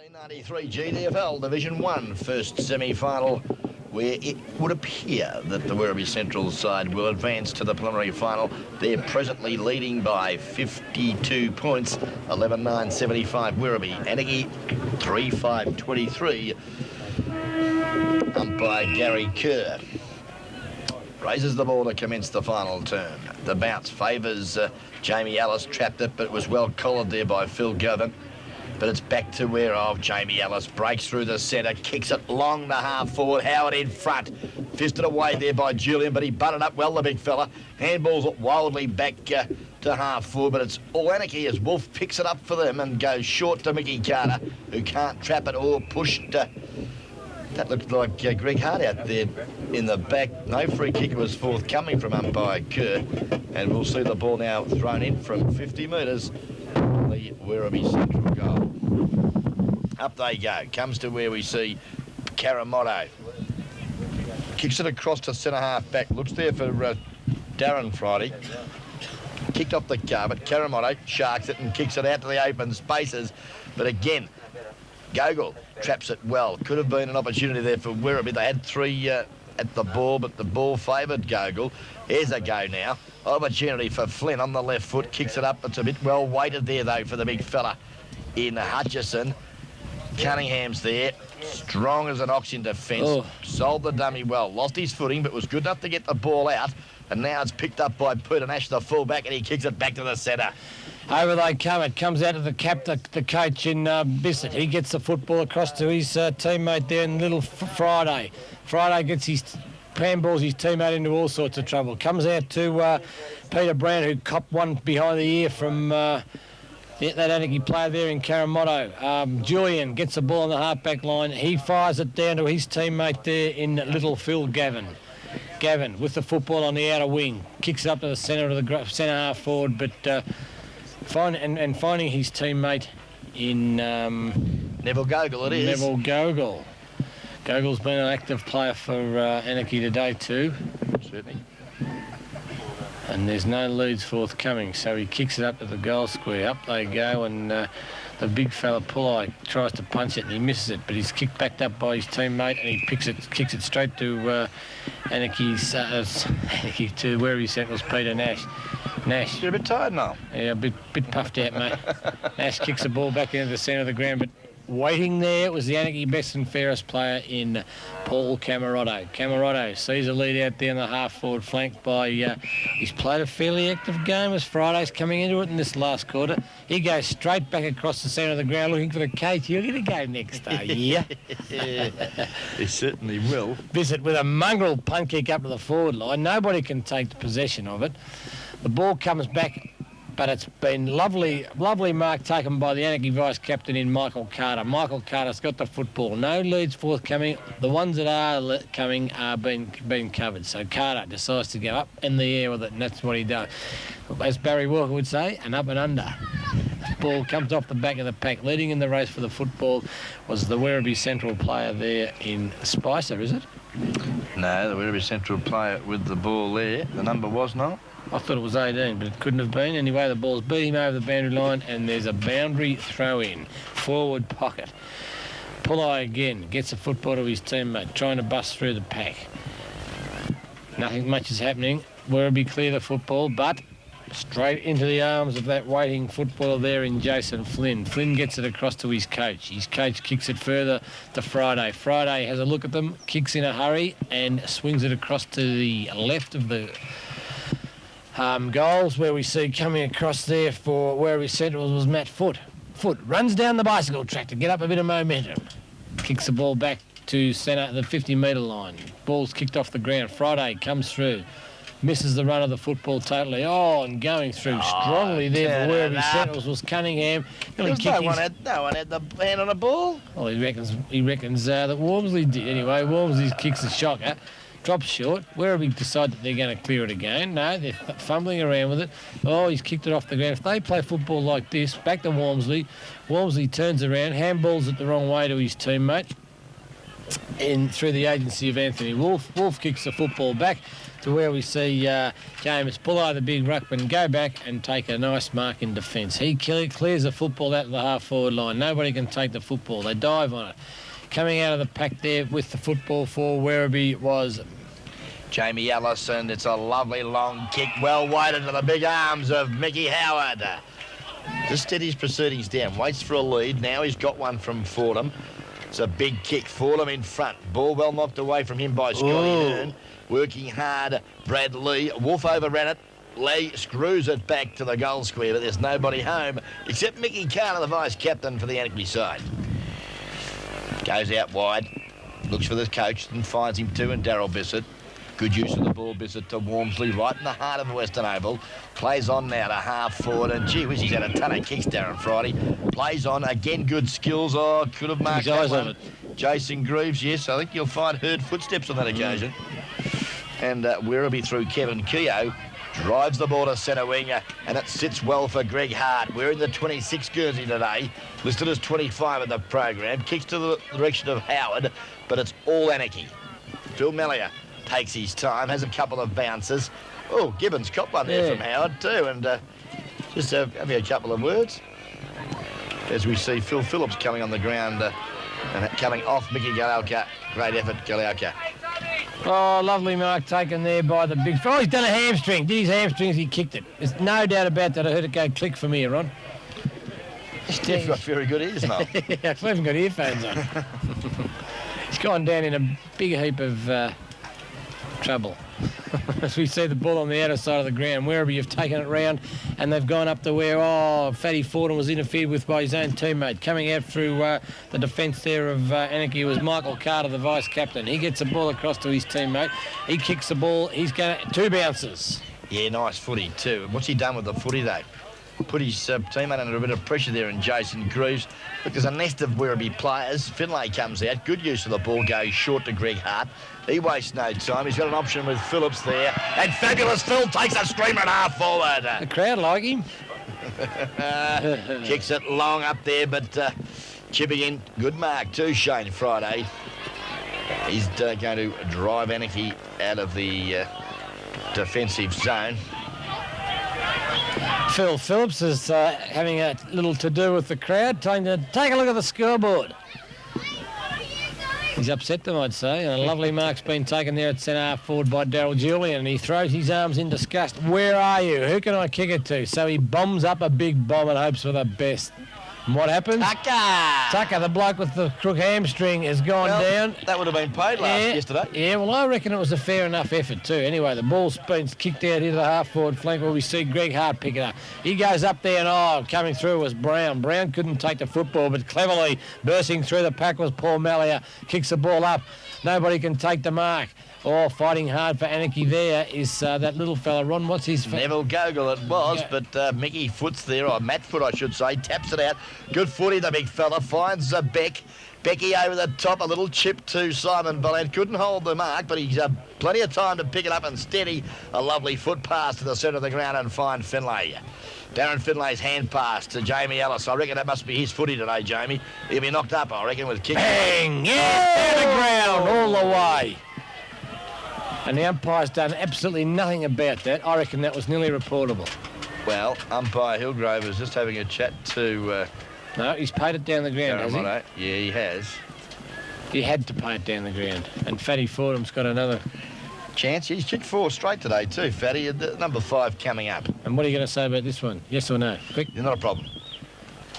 1993 GDFL Division 1 first semi-final, where it would appear that the Werribee Central side will advance to the preliminary final. They're presently leading by 52 points, 11-9-75 Werribee. Anakie 3-5-23. Umpire Gary Kerr raises the ball to commence the final turn. The bounce favours Jamie Ellis, trapped it, but was well collared there by Phil Govan. But it's back to where Jamie Ellis breaks through the centre, kicks it long to half forward. Howard in front, fisted away there by Julian, but he butted up well, the big fella. Handballs it wildly back to half forward, but it's all Anakie as Wolf picks it up for them and goes short to Mickey Carter, who can't trap it or push. That looked like Greg Hart out there in the back. No free kick was forthcoming from umpire Kerr, and we'll see the ball now thrown in from 50 metres. The Werribee Central goal. Up they go. Comes to where we see Karamotto. Kicks it across to centre half back. Looks there for Darren Friday. Kicked off the carpet. Karamotto sharks it and kicks it out to the open spaces. But again, Gogol traps it well. Could have been an opportunity there for Werribee. They had three at the ball, but the ball favoured Gogol. Here's a go now. Opportunity for Flynn on the left foot. Kicks it up. It's a bit well weighted there, though, for the big fella in Hutchison. Cunningham's there. Strong as an ox in defence. Oh. Sold the dummy well. Lost his footing, but was good enough to get the ball out. And now it's picked up by Peter Nash, the fullback, and he kicks it back to the centre. Over they come. It comes out of the coach in Bissett. He gets the football across to his teammate there in Little Friday. Friday gets his handballs his teammate into all sorts of trouble. Comes out to Peter Brown, who copped one behind the ear from that Anakie player there in Karamotto. Julian gets the ball on the half-back line. He fires it down to his teammate there in Little Phil Gavin. Gavin with the football on the outer wing. Kicks it up to the centre of the centre half forward, but finding his teammate in Neville Gogol it is. Neville Gogol. Gogol's been an active player for Anakie today too. Certainly. And there's no leads forthcoming, so he kicks it up to the goal square. Up they go, and the big fella Pulley tries to punch it and he misses it, but he's kicked back up by his teammate and he kicks it straight to Anakie to where he sent was Peter Nash. Nash. You're a bit tired now. Yeah, a bit puffed out, mate. Nash kicks the ball back into the centre of the ground, but waiting there was the Anakie best and fairest player in Paul Camarotto. Camarotto sees a lead out there in the half-forward flank by... he's played a fairly active game as Friday's coming into it in this last quarter. He goes straight back across the centre of the ground looking for the cage. You're going to go next, are you? He certainly will. Visit with a mongrel punt kick up to the forward line. Nobody can take the possession of it. The ball comes back, but it's been lovely mark taken by the Anakie vice-captain in Michael Carter. Michael Carter's got the football. No leads forthcoming. The ones that are coming are being covered. So Carter decides to go up in the air with it, and that's what he does. As Barry Walker would say, an up and under. Ball comes off the back of the pack. Leading in the race for the football was the Werribee Central player there in Spicer, is it? No, the Werribee Central player with the ball there. The number was not. I thought it was 18, but it couldn't have been. Anyway, the ball's beat him over the boundary line, and there's a boundary throw-in. Forward pocket. Pulley again gets a football to his teammate, trying to bust through the pack. Nothing much is happening. Werribee clear the football, but straight into the arms of that waiting footballer there in Jason Flynn. Flynn gets it across to his coach. His coach kicks it further to Friday. Friday has a look at them, kicks in a hurry, and swings it across to the left of the... goals, where we see coming across there for Werribee Central was Matt Foote. Foote runs down the bicycle track to get up a bit of momentum. Kicks the ball back to centre, the 50-metre line. Ball's kicked off the ground. Friday comes through. Misses the run of the football totally. Oh, and going through strongly there for Werribee Central was Cunningham. No one had the hand on the ball. Well, he reckons that Wormsley did. Anyway, Wormsley kicks a shocker. Drops short. Werribee decide that they're going to clear it again. No, they're fumbling around with it. Oh, he's kicked it off the ground. If they play football like this, back to Wormsley. Wormsley turns around, handballs it the wrong way to his teammate. in through the agency of Anthony Wolf. Wolf kicks the football back to where we see James Bullard, the big ruckman, go back and take a nice mark in defence. He clears the football out of the half-forward line. Nobody can take the football. They dive on it. Coming out of the pack there with the football for Werribee was Jamie Ellis, and it's a lovely long kick, well wide into the big arms of Mickey Howard. Just steadies proceedings down, waits for a lead. Now he's got one from Fordham. It's a big kick, Fordham in front. Ball well knocked away from him by Scotty Hearn. Working hard, Brad Lee. Wolf overran it. Lee screws it back to the goal square, but there's nobody home except Mickey Carter, the vice-captain for the Anakie side. Goes out wide, looks for the coach and finds him too, and Darryl Bissett. Good use of the ball, Bissett to Walmsley, right in the heart of the Western Oval. Plays on now to half forward, and gee whiz, he's had a ton of kicks, Darren Friday. Plays on, again, good skills. Oh, could have marked that one. Jason Greaves, yes, I think you'll find heard footsteps on that occasion. And Werribee through Kevin Keogh. Drives the ball to centre wing, and it sits well for Greg Hart. We're in the 26 jersey today, listed as 25 in the program. Kicks to the direction of Howard, but it's all Anakie. Phil Mellier takes his time, has a couple of bounces. Oh, Gibbons caught one there from Howard too, and just having a couple of words. As we see Phil Phillips coming on the ground and coming off Mickey Galauka. Great effort, Galauka. Oh, lovely mark taken there by the big... Oh, he's done a hamstring. Did his hamstrings, he kicked it. There's no doubt about that. I heard it go click for me, Ron. You've got very good ears, Noel. I haven't got earphones on. He's gone down in a big heap of trouble. As we see the ball on the outer side of the ground, Werribee have taken it round and they've gone up to where, Fatty Fordham was interfered with by his own teammate. Coming out through the defence there of Anakie was Michael Carter, the vice-captain. He gets the ball across to his teammate. He kicks the ball. He's going to... 2 bounces. Yeah, nice footy too. What's he done with the footy, though? Put his teammate under a bit of pressure there in Jason Greaves. Look, there's a nest of Werribee players. Finlay comes out. Good use of the ball. Goes short to Greg Hart. He wastes no time. He's got an option with Phillips there. And Fabulous Phil takes a screamer and half forward. The crowd like him. Kicks it long up there, but chipping in. Good mark too, Shane Friday. He's going to drive Anakie out of the defensive zone. Phil Phillips is having a little to-do with the crowd, trying to take a look at the scoreboard. He's upset them, I'd say. And a lovely mark's been taken there at centre half forward by Darryl Julian, and he throws his arms in disgust. Where are you? Who can I kick it to? So he bombs up a big bomb and hopes for the best. And what happens? Tucker, the bloke with the crook hamstring, has gone down. That would have been paid yesterday. Yeah, well, I reckon it was a fair enough effort too. Anyway, the ball's been kicked out into the half-forward flank where we see Greg Hart pick it up. He goes up there and, coming through was Brown. Brown couldn't take the football, but cleverly bursting through the pack was Paul Mallier. Kicks the ball up. Nobody can take the mark. Fighting hard for Anakie there is that little fella, Ron. What's his... Neville Gogol it was, but Mickey Foot's there, or Matt Foot, I should say, taps it out. Good footy, the big fella, finds Beck. Becky over the top, a little chip to Simon Ballant. Couldn't hold the mark, but he's plenty of time to pick it up and steady. A lovely foot pass to the centre of the ground and find Finlay. Darren Finlay's hand pass to Jamie Ellis. I reckon that must be his footy today, Jamie. He'll be knocked up, I reckon, with kick. Bang! Yeah! Down the ground, all the way. And the umpire's done absolutely nothing about that. I reckon that was nearly reportable. Well, umpire Hillgrove is just having a chat to... No, he's paid it down the ground, has he? Yeah, he has. He had to pay it down the ground. And Fatty Fordham's got another... chance. He's kicked 4 straight today too, Fatty. Number 5 coming up. And what are you going to say about this one? Yes or no? Quick. You're not a problem.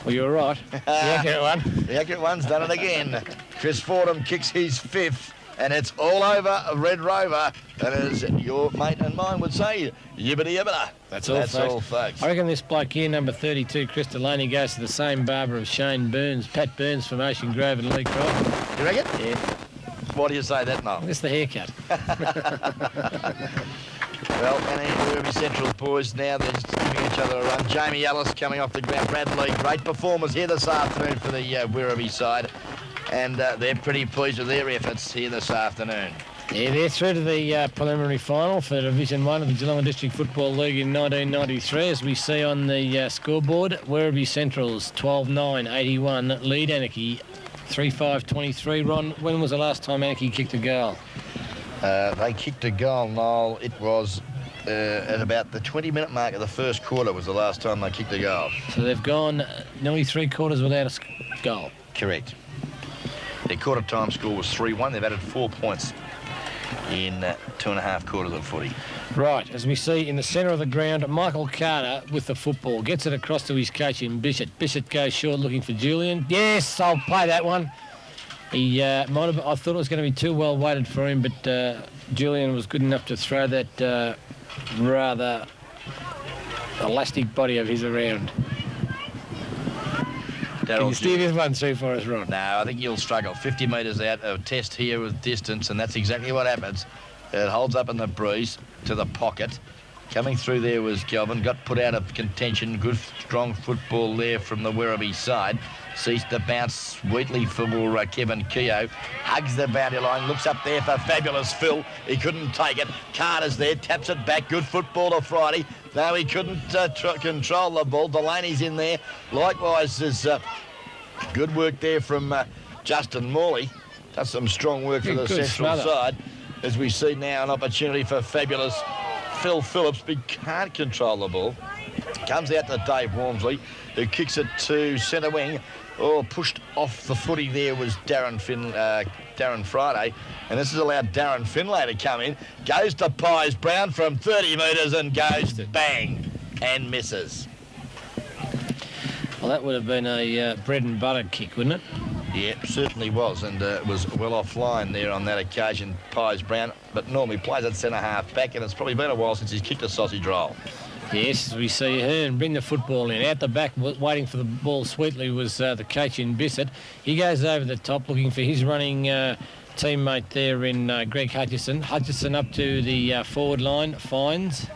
Well, you're right. The accurate one. The accurate one's done it again. Chris Fordham kicks his 5th. And it's all over Red Rover. And as your mate and mine would say, yibbity yibbida. That's all, folks. I reckon this bloke here, number 32, Chris Delaney, goes to the same barber as Shane Burns, Pat Burns from Ocean Grove and Lee Croft. You reckon? Yeah. Why do you say that, Noel? It's the haircut. Well, and Werribee Central boys now, they're just giving each other a run. Jamie Ellis coming off the ground. Bradley, great performers here this afternoon for the Werribee side. And they're pretty pleased with their efforts here this afternoon. Yeah, they're through to the preliminary final for Division 1 of the Geelong District Football League in 1993. As we see on the scoreboard, Werribee Centrals 12-9-81 lead Anakie 3-5-23. Ron, when was the last time Anakie kicked a goal? They kicked a goal, Noel. It was at about the 20-minute mark of the first quarter was the last time they kicked a goal. So they've gone nearly 3 quarters without a goal. Correct. Their quarter time score was 3-1. They've added 4 points in 2.5 quarters of footy. Right, as we see in the centre of the ground, Michael Carter with the football. Gets it across to his coach in Bishop. Bishop goes short looking for Julian. Yes, I'll play that one. He might have, I thought it was going to be too well weighted for him, but Julian was good enough to throw that rather elastic body of his around. Can you steer this one through for us, Ron? No, I think you'll struggle. 50 metres out, a test here with distance, and that's exactly what happens. It holds up in the breeze to the pocket. Coming through there was Kelvin, got put out of contention. Good, strong football there from the Werribee side. Sees the bounce sweetly for Kevin Keogh. Hugs the boundary line, looks up there for fabulous Phil. He couldn't take it. Carter's there, taps it back. Good football to Friday. No, he couldn't control the ball. Delaney's in there. Likewise, there's good work there from Justin Morley. Does some strong work for the central side. As we see now, an opportunity for fabulous Phil Phillips, but can't control the ball. Comes out to Dave Walmsley, who kicks it to centre wing. Oh, pushed off the footy there was Darren Friday. And this has allowed Darren Finlay to come in. Goes to Pies Brown from 30 metres and goes bang and misses. Well, that would have been a bread and butter kick, wouldn't it? Yeah, certainly was, and it was well offline there on that occasion, Pies Brown, but normally plays at centre-half back, and it's probably been a while since he's kicked a sausage roll. Yes, as we see Hearn bring the football in. Out the back, waiting for the ball sweetly was the coach in Bissett. He goes over the top looking for his running teammate there in Greg Hutchison. Hutchison up to the forward line, finds.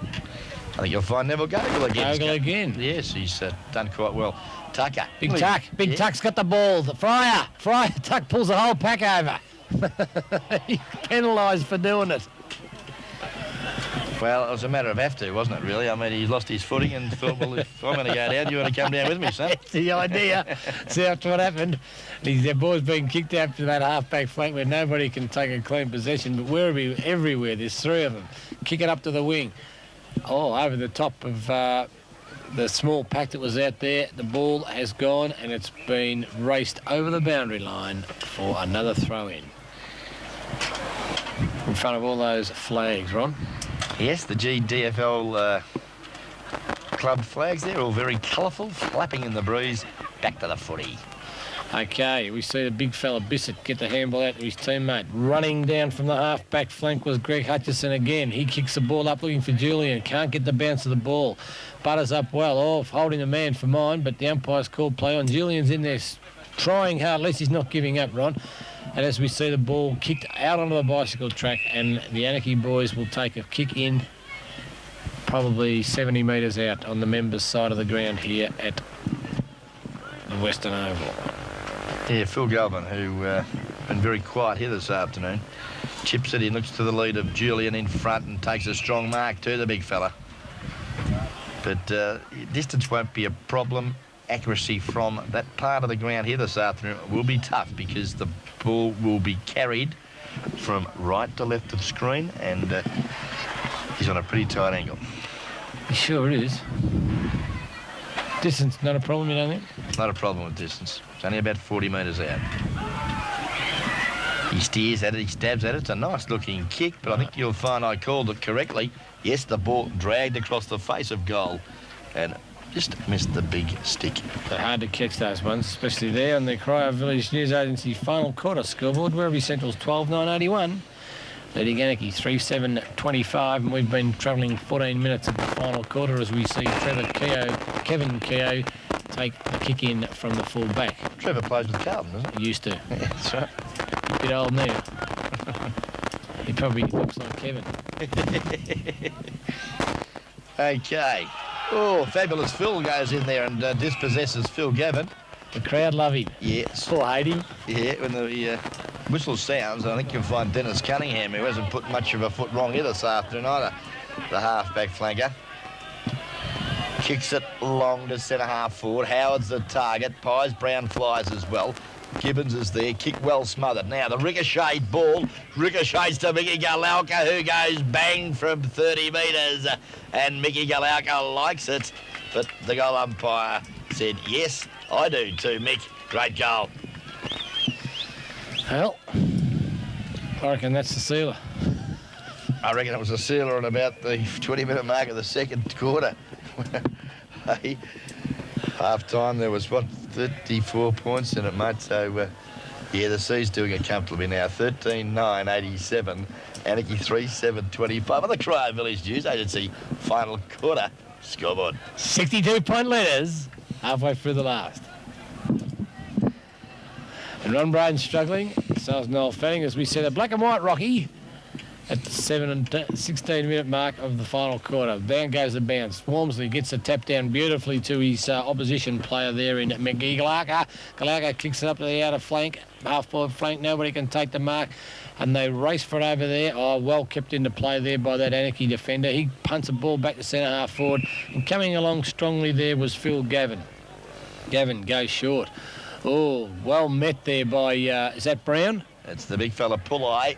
I think you'll find Neville Gogol again. Gogol again. Yes, he's done quite well. Tucker. Big Tuck. Big Tuck's got the ball. The Fryer. Tuck pulls the whole pack over. He's penalised for doing it. Well, it was a matter of have to, wasn't it, really? I mean, he lost his footing and thought, well, if I'm going to go down, you want to come down with me, son? That's the idea. See after what happened. The ball's been kicked out to that half-back flank where nobody can take a clean possession, but Werribee everywhere, there's 3 of them. Kick it up to the wing. Oh, over the top of the small pack that was out there. The ball has gone and it's been raced over the boundary line for another throw-in. In front of all those flags, Ron. Yes, the GDFL club flags there, all very colourful, flapping in the breeze. Back to the footy. Okay, we see the big fella Bissett get the handball out to his teammate. Running down from the half-back flank was Greg Hutchison again. He kicks the ball up looking for Julian. Can't get the bounce of the ball. Butters up well off, holding the man for mine, but the umpire's called play on. Julian's in there trying hard, at least he's not giving up, Ron. And as we see the ball kicked out onto the bicycle track, and the Anakie boys will take a kick in probably 70 metres out on the members' side of the ground here at the Western Oval. Yeah, Phil Galvin, who been very quiet here this afternoon, chips it in, looks to the lead of Julian in front and takes a strong mark to the big fella. But distance won't be a problem. Accuracy from that part of the ground here this afternoon will be tough because the ball will be carried from right to left of screen, and he's on a pretty tight angle. He sure is. Distance not a problem, you don't think? Not a problem with distance. It's only about 40 metres out. He steers at it, he stabs at it. It's a nice looking kick, but I think you'll find I called it correctly. Yes, the ball dragged across the face of goal and just missed the big stick. They're hard to catch those ones, especially there on the Cryer Village News Agency final quarter scoreboard. Werribee Central's 12-9-81. Leading Anakie 3-7-25, and we've been travelling 14 minutes of the final quarter as we see Kevin Keogh take the kick in from the full back. Trevor plays with Carlton, doesn't He used to. he? Yeah, that's right. A bit old now. He probably looks like Kevin. Okay. Oh, fabulous Phil goes in there and dispossesses Phil Gavin. The crowd love him. Yes. Or hate him. Yeah, when the whistle sounds, I think you'll find Dennis Cunningham, who hasn't put much of a foot wrong here this afternoon either, the half-back flanker. Kicks it long to centre-half forward. Howard's the target. Pies Brown flies as well. Gibbons is there. Kick well smothered. Now the ricochet ball. Ricochets to Mickey Galauka, who goes bang from 30 metres. And Mickey Galauka likes it. But the goal umpire said, yes, I do too, Mick. Great goal. Well, I reckon that's the sealer. I reckon it was a sealer at about the 20-minute mark of the second quarter. Hey, half-time there was, 34 points in it, mate. So, yeah, the C's doing it comfortably now. 13-9-87. Anakie 3-7-25. On the Cryo Village News Agency final quarter scoreboard. 62-point leaders halfway through the last. And Ron Braden's struggling. So is Noel Fanning. As we said, a black and white Rocky at the 16-minute mark of the final quarter. Down goes the bounce. Walmsley gets the tap down beautifully to his opposition player there in McGee. Galauka kicks it up to the outer flank, half-forward flank. Nobody can take the mark, and they race for it over there. Oh, well kept into play there by that Anakie defender. He punts the ball back to centre-half forward, and coming along strongly there was Phil Gavin. Gavin goes short. Oh, well met there by, is that Brown? It's the big fella Pulley.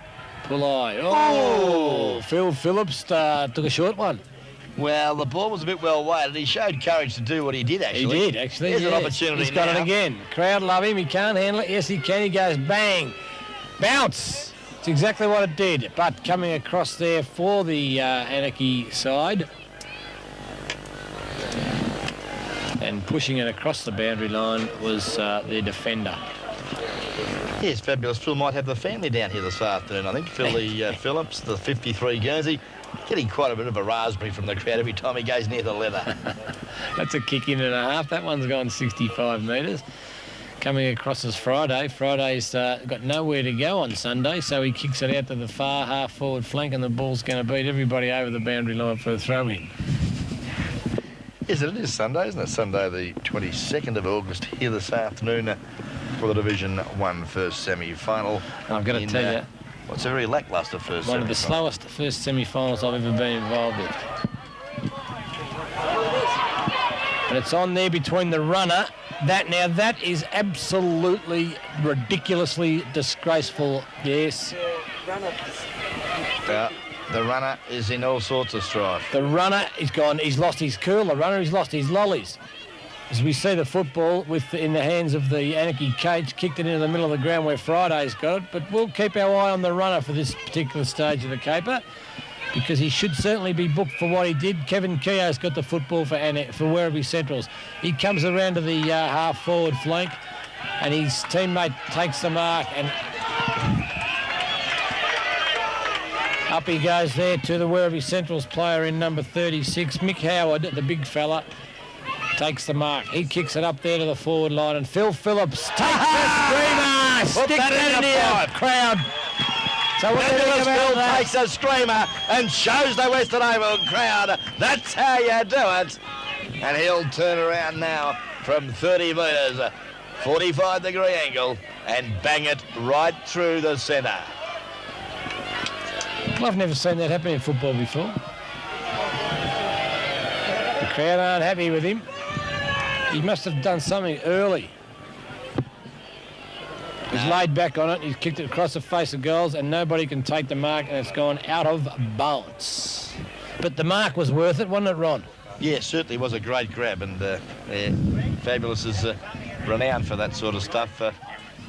Oh, Phil Phillips took a short one. Well, the ball was a bit well weighted. He showed courage to do what he did, actually. He did, actually. There's an opportunity. He's got it again. Crowd love him. He can't handle it. Yes, he can. He goes bang. Bounce. It's exactly what it did. But coming across there for the Anakie side and pushing it across the boundary line was their defender. Yes, fabulous. Phil might have the family down here this afternoon. I think Philly Phillips, the 53 Guernsey, getting quite a bit of a raspberry from the crowd every time he goes near the leather. That's a kick in and a half. That one's gone 65 metres. Coming across as Friday. Friday's got nowhere to go on Sunday, so he kicks it out to the far half-forward flank, and the ball's going to beat everybody over the boundary line for a throw-in. Yes, it is Sunday, isn't it? Sunday the 22nd of August here this afternoon for the Division 1 first semi-final. I've got to tell you, well, it's a very lacklustre first one semi-final. of the slowest first semi-finals I've ever been involved with. And it's on there between the runner. That is absolutely ridiculously disgraceful. Yes. The runner is in all sorts of strife. The runner is gone. He's lost his curl. The runner has lost his lollies. As we see the football in the hands of the Anakie cage, kicked it into the middle of the ground where Friday's got it. But we'll keep our eye on the runner for this particular stage of the caper, because he should certainly be booked for what he did. Kevin Keogh's got the football for Werribee Centrals. He comes around to the half-forward flank, and his teammate takes the mark, and up he goes there to the Werribee Centrals player in number 36, Mick Howard, the big fella, takes the mark. He kicks it up there to the forward line, and Phil Phillips takes the screamer. Stick that in the crowd. So what Phil takes a screamer and shows the Western Oval crowd that's how you do it. And he'll turn around now from 30 metres, 45-degree angle, and bang it right through the centre. Well, I've never seen that happen in football before. The crowd aren't happy with him. He must have done something early. He's laid back on it. He's kicked it across the face of goals, and nobody can take the mark, and it's gone out of bounds. But the mark was worth it, wasn't it, Ron? Yeah, certainly was a great grab, and Fabulous is renowned for that sort of stuff. An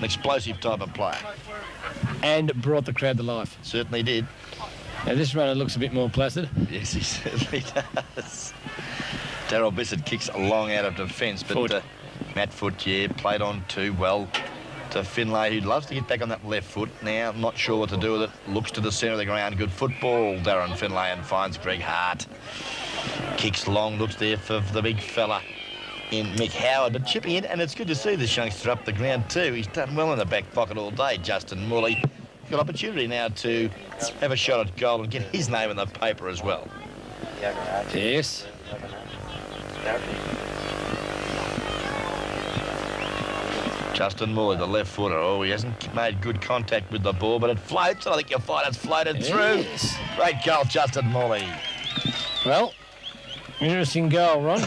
explosive type of player. And brought the crowd to life. Certainly did. Now this runner looks a bit more placid. Yes, he certainly does. Darryl Bissett kicks long out of defence, but Matt Foot, yeah, played on too well to Finlay, who loves to get back on that left foot. Now, not sure what to do with it. Looks to the centre of the ground. Good football, Darren Finlay, and finds Greg Hart. Kicks long, looks there for the big fella in Mick Howard, but chipping in, and it's good to see this youngster up the ground too. He's done well in the back pocket all day, Justin Morley. Got opportunity now to have a shot at goal and get his name in the paper as well. Yes. Justin Morley, the left footer. Oh, he hasn't made good contact with the ball, but it floats. I think you'll find it's floated through. Great goal, Justin Morley. Well, interesting goal, Ron.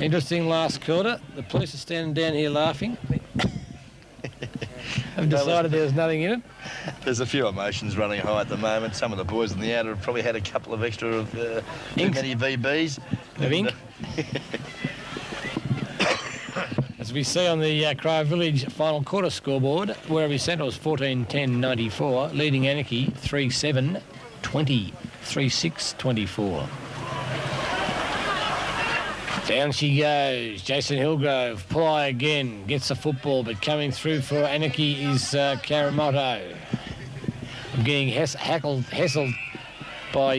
Interesting last quarter. The police are standing down here laughing. I've decided there was nothing in it. There's a few emotions running high at the moment. Some of the boys in the outer have probably had a couple of extra of too many VBs. Of ink. As we see on the Crow Village final quarter scoreboard, Werribee Central was 14-10-94, leading Anakie 3-7-20, 3-6-24. Down she goes. Jason Hillgrove, Ply again, gets the football, but coming through for Anakie is Karamoto. I'm getting hassled by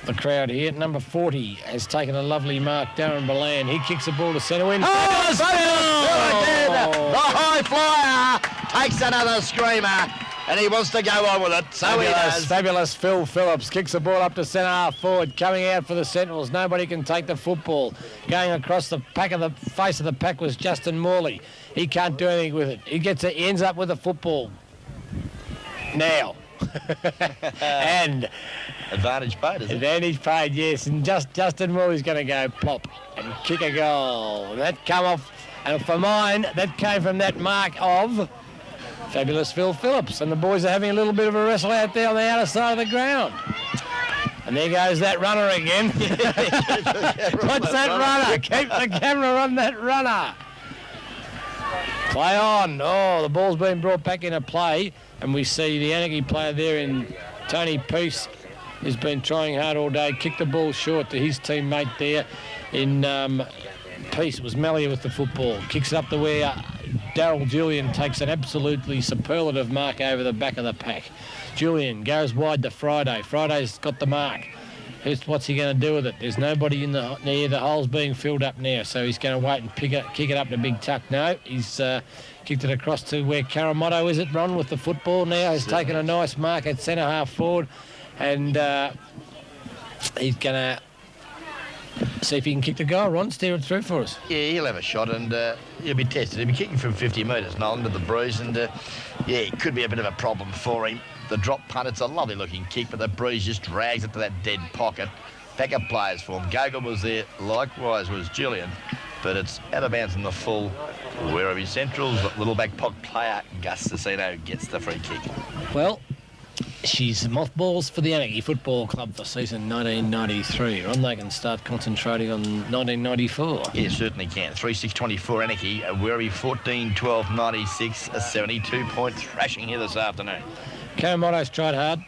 the crowd here. Number 40 has taken a lovely mark, Darren Boland. He kicks the ball to centre wing. Oh, the high flyer takes another screamer. And he wants to go on with it, so he does. Fabulous Phil Phillips kicks the ball up to centre half forward, coming out for the Sentinels. Nobody can take the football. Going across the face of the pack was Justin Morley. He can't do anything with it. He ends up with the football. Now. And advantage paid, is it? Advantage paid, yes. And Justin Morley's going to go pop and kick a goal. And that come off, and for mine, that came from that mark of Fabulous Phil Phillips, and the boys are having a little bit of a wrestle out there on the outer side of the ground. And there goes that runner again. What's that runner? Keep the camera on that runner. Play on. Oh, the ball's been brought back into play, and we see the Anakie player there in Tony Peace has been trying hard all day. Kicked the ball short to his teammate there in Peace. It was Mallia with the football. Kicks it up to where Daryl Julian takes an absolutely superlative mark over the back of the pack. Julian goes wide to Friday. Friday's got the mark. What's he going to do with it? There's nobody in the hole's being filled up now, so he's going to wait and kick it up to Big Tuck. No, he's kicked it across to where Karamoto is it, Ron, with the football now. He's taken a nice mark at centre half forward, and he's going to see if he can kick the goal, Ron, steer it through for us. Yeah, he'll have a shot, and he'll be tested. He'll be kicking from 50 metres, Nolan, to the breeze, and it could be a bit of a problem for him. The drop punt, it's a lovely looking kick, but the breeze just drags it to that dead pocket. Backup players for him. Gogol was there, likewise was Julian, but it's out of bounds in the full. Werribee Central's little back pocket player, Gus Cicino, gets the free kick. Well, she's mothballs for the Anakie Football Club for season 1993. Ron, they can start concentrating on 1994. Yeah, certainly can. 3-6-24 Anakie, Werribee 14-12-96, a 72-point thrashing here this afternoon. Karamoto's tried hard.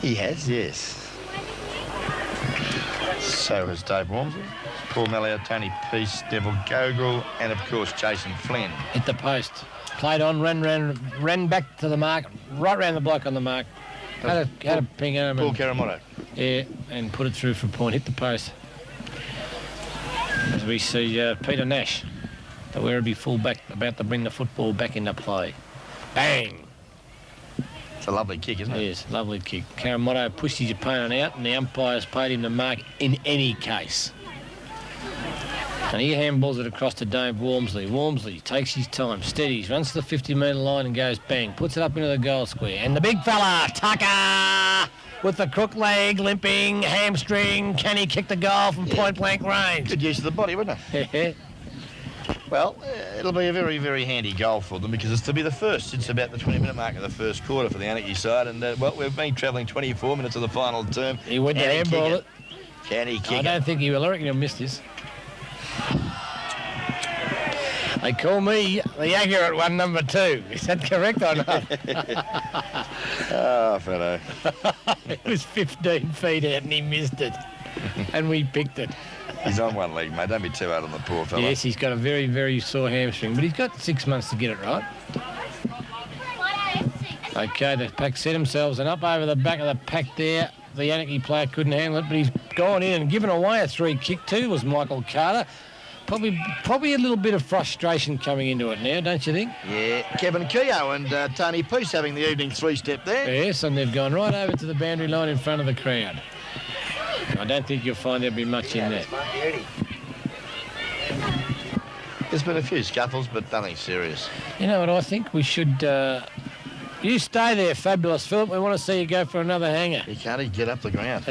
He has, yes. So has Dave Walmsley, Paul Mallia, Tony Peace, Neville Gogol, and of course Jason Flynn. Hit the post. Played on, ran back to the mark, right round the block on the mark. Had a ping at him. Paul Karamoto. Yeah, and put it through for a point. Hit the post. As we see Peter Nash, the Werribee fullback, about to bring the football back into play. Bang! It's a lovely kick, isn't it? Yes, lovely kick. Karamoto pushed his opponent out, and the umpires paid him the mark in any case. And he handballs it across to Dave Walmsley. Walmsley takes his time, steadies, runs to the 50-metre line and goes bang, puts it up into the goal square. And the big fella, Tucker, with the crook leg, limping, hamstring. Can he kick the goal from point-blank range? Good use of the body, wouldn't it? Well, it'll be a very, very handy goal for them because it's to be the first since about the 20-minute mark of the first quarter for the Anakie side. And, well, we've been travelling 24 minutes of the final term. He went to handball it. Can he kick it? I don't think he will. I reckon he'll miss this. They call me the accurate one, number 2. Is that correct or not? Oh, fellow. It was 15 feet out and he missed it. And we picked it. He's on one leg, mate. Don't be too hard on the poor fella. Yes, he's got a very, very sore hamstring, but he's got 6 months to get it right. Okay, the pack set themselves and up over the back of the pack there. The Anakie player couldn't handle it, but he's gone in and given away a 3 kick too, was Michael Carter. Probably a little bit of frustration coming into it now, don't you think? Yeah, Kevin Keogh and Tony Peace having the evening 3-step there. Yes, and they've gone right over to the boundary line in front of the crowd. I don't think you'll find there'll be much in that. There's been a few scuffles, but nothing serious. You know what I think? We should... you stay there, Fabulous Philip. We want to see you go for another hanger. He can't even get up the ground.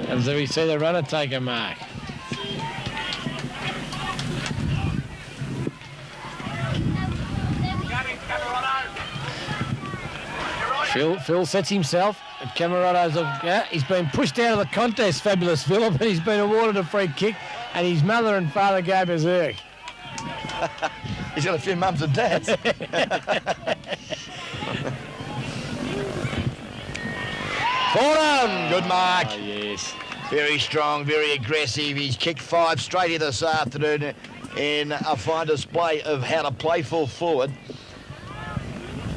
As we see the runner take a mark. Phil sets himself at Camarado's. He's been pushed out of the contest, Fabulous Philip, and he's been awarded a free kick, and his mother and father gave berserk. He's got a few mums and dads. Fordham, good mark. Oh, yes. Very strong, very aggressive. He's kicked 5 straight here this afternoon in a fine display of how to play full forward.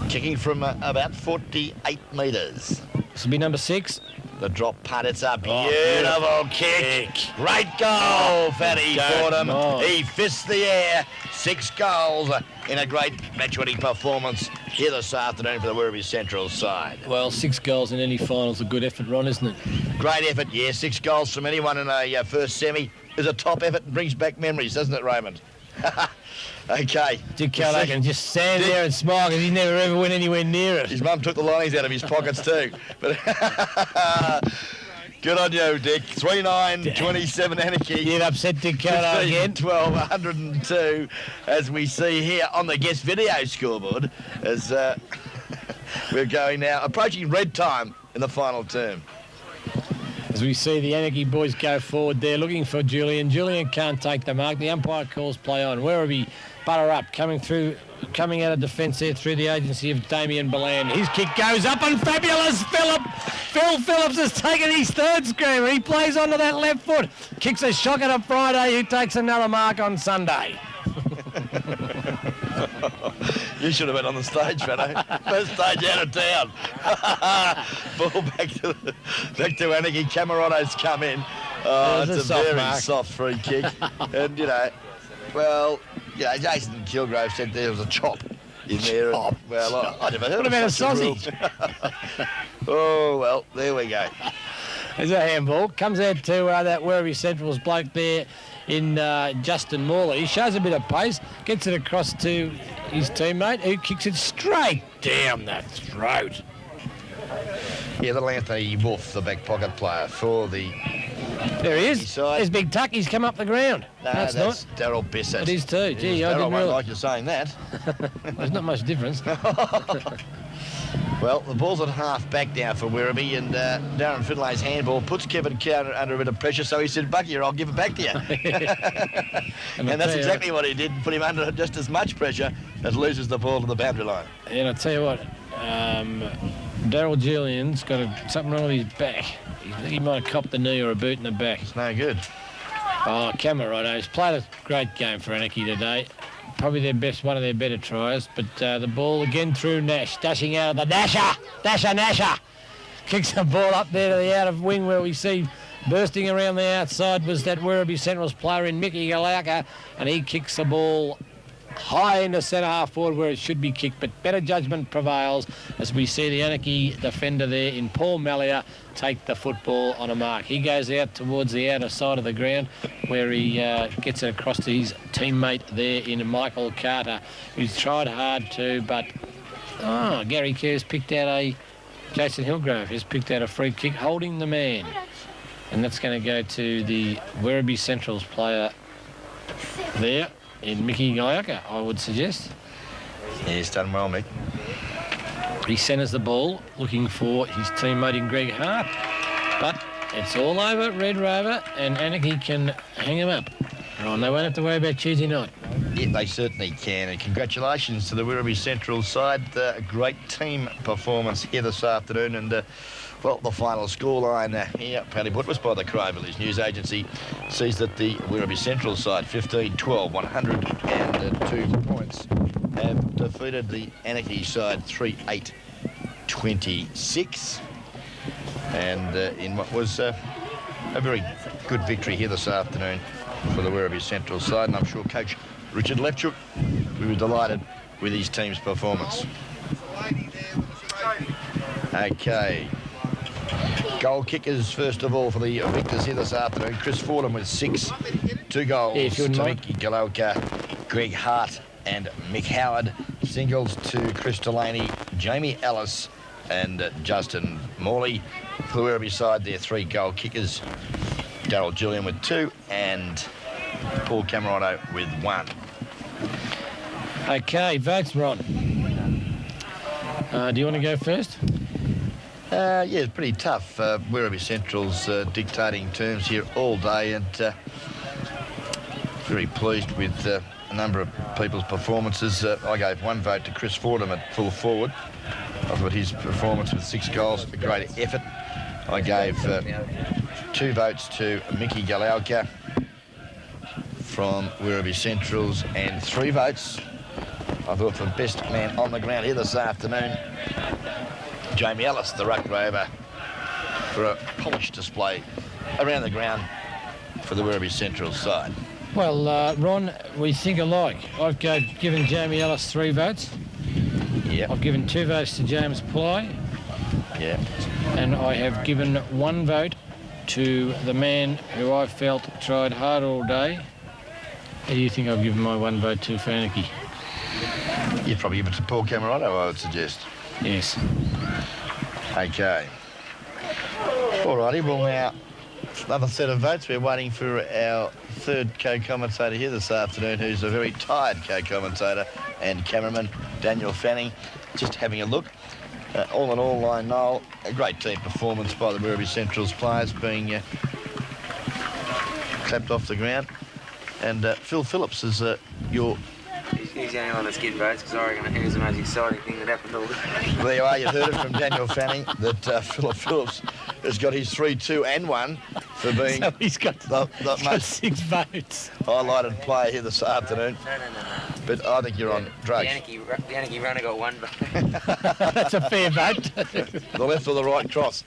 Kicking from about 48 metres. This will be number 6. The drop punt, it's a beautiful kick. Great goal, Fatty Fordham. He fists the air. 6 goals in a great match-winning performance here this afternoon for the Werribee Central side. Well, 6 goals in any final is a good effort, Ron, isn't it? Great effort, yeah. 6 goals from anyone in a first semi is a top effort and brings back memories, doesn't it, Raymond? Okay. Dick Callaghan can just stand there and smile because he never ever went anywhere near it. His mum took the linings out of his pockets too. But good on you, Dick. 3-9-27 Anakie. You'd upset Dick Callaghan again. 12, 102, as we see here on the guest video scoreboard, as we're going now, approaching red time in the final term. As we see the Anakie boys go forward there, looking for Julian. Julian can't take the mark. The umpire calls play on. Werribee butter up, coming out of defence there through the agency of Damien Boland. His kick goes up and Fabulous Philip. Phil Phillips has taken his 3rd screamer. He plays onto that left foot. Kicks a shocker to Friday, who takes another mark on Sunday. You should have been on the stage, Fano. First stage out of town. Ball back to Anakie. Camarado's come in. Oh, it's a very soft free kick. And, Jason Kilgrave said there was a chop in there. Chop. Well, I never heard what of about a such sausage? Oh, well, there we go. There's a handball. Comes out to that Werribee Central's bloke there in Justin Morley. He shows a bit of pace, gets it across to his teammate, who kicks it straight down the throat. Yeah, that'll Anthony Wolf, the back pocket player for the... There he is. There's Big Tuck. He's come up the ground. No, that's not. Daryl Bissett. It is too. Gee, I Daryl didn't won't like you saying that. There's not much difference. Well, the ball's at half back now for Werribee, and Darren Finlay's handball puts Kevin Cowan under a bit of pressure, so he said, "Bucky, I'll give it back to you." and that's exactly what he did, put him under just as much pressure as loses the ball to the boundary line. And I'll tell you what, Daryl Julian's got something wrong with his back. He might have copped the knee or a boot in the back. It's no good. Oh, Camarado's played a great game for Anakie today. Probably one of their better tries, but the ball again through Nash, dashing out of the Nasher. Kicks the ball up there to the out of wing where we see bursting around the outside was that Werribee Central's player in Mickey Galauka, and he kicks the ball high into centre half forward where it should be kicked, but better judgment prevails as we see the Anakie defender there in Paul Mallier take the football on a mark. He goes out towards the outer side of the ground where he gets it across to his teammate there in Michael Carter, who's tried hard to, but Gary Kerr's picked out Jason Hillgrove has picked out a free kick holding the man, and that's going to go to the Werribee Central's player there in Mickey Galauka, I would suggest. Yeah, he's done well, Mick. He centres the ball, looking for his teammate in Greg Hart, but it's all over Red Rover, and Anakie can hang him up. Right, they won't have to worry about Tuesday night. Yeah, they certainly can, and congratulations to the Werribee Central side. A great team performance here this afternoon, and well, the final scoreline here, Paddy Wood, was by the Crow Village News Agency, sees that the Werribee Central side, 15-12, 102 points, have defeated the Anakie side 3-8-26. And in what was a very good victory here this afternoon for the Werribee Central side, and I'm sure Coach Richard Lefchuk will be delighted with his team's performance. Okay. Goal kickers, first of all, for the victors here this afternoon. Chris Fordham with 6. 2 goals Yeah, if you to wouldn't mind. Mickey Galelka, Greg Hart and Mick Howard. Singles to Chris Delaney, Jamie Ellis and Justin Morley. For the Werribee side, their 3 goal kickers. Darryl Julian with 2 and Paul Camerotto with 1. Okay, votes, Ron. Do you want to go first? Yeah, it's pretty tough. Werribee Central's dictating terms here all day, and very pleased with a number of people's performances. I gave 1 vote to Chris Fordham at full forward. I thought his performance with 6 goals, a great effort. I gave 2 votes to Mickey Galelka from Werribee Centrals, and 3 votes, I thought, for the best man on the ground here this afternoon, Jamie Ellis, the ruck rover, for a polished display around the ground for the Werribee Central side. Well, Ron, we think alike. I've given Jamie Ellis 3 votes. Yeah. I've given 2 votes to James Ply. Yeah. And I have given 1 vote to the man who I felt tried hard all day. Who do you think I've given my 1 vote to for Anakie? You'd probably give it to Paul Camerotto, I would suggest. Yes. Okay. All righty, well now, another set of votes. We're waiting for our 3rd co-commentator here this afternoon, who's a very tired co-commentator and cameraman, Daniel Fanning. Just having a look. All in all, I know a great team performance by the Werribee Central's players being clapped off the ground. And Phil Phillips is your... He's the only one that's getting votes, because I reckon it was the most exciting thing that happened all day. There you are, you heard it from Daniel Fanning that Philip Phillips has got his 3, 2 and 1 for being So he's got, the most 6 votes. highlighted player here this afternoon. No. But I think you're on drugs. The Anakie runner got 1 vote. That's a fair vote. The left or the right cross.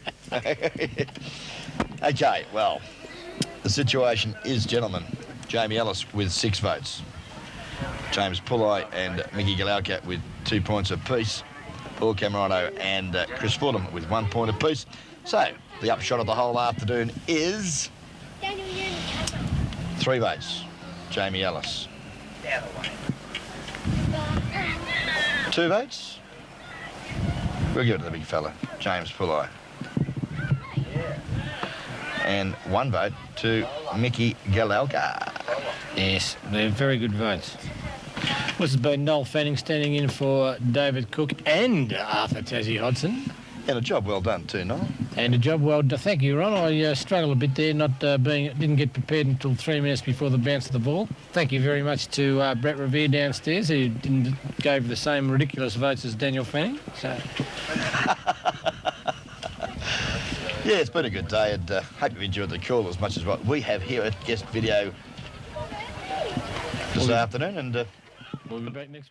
Okay, well, the situation is, gentlemen, Jamie Ellis with 6 votes. James Pulley and Mickey Galelka with 2 points apiece. Paul Camerotto and Chris Fordham with 1 point apiece. So, the upshot of the whole afternoon is 3 votes. Jamie Ellis. 2 votes. We'll give it to the big fella, James Pulley. And 1 vote to Mickey Galelka. Yes, they're very good votes. This has been Noel Fanning standing in for David Cook and Arthur Tassie Hodson. And a job well done too, Noel. And a job well done. Thank you, Ron. I struggled a bit there, didn't get prepared until 3 minutes before the bounce of the ball. Thank you very much to Brett Revere downstairs, who gave the same ridiculous votes as Daniel Fanning. So. Yeah, it's been a good day, and hope you enjoyed the call as much as what we have here at Guest Video this afternoon. And We'll be back next week.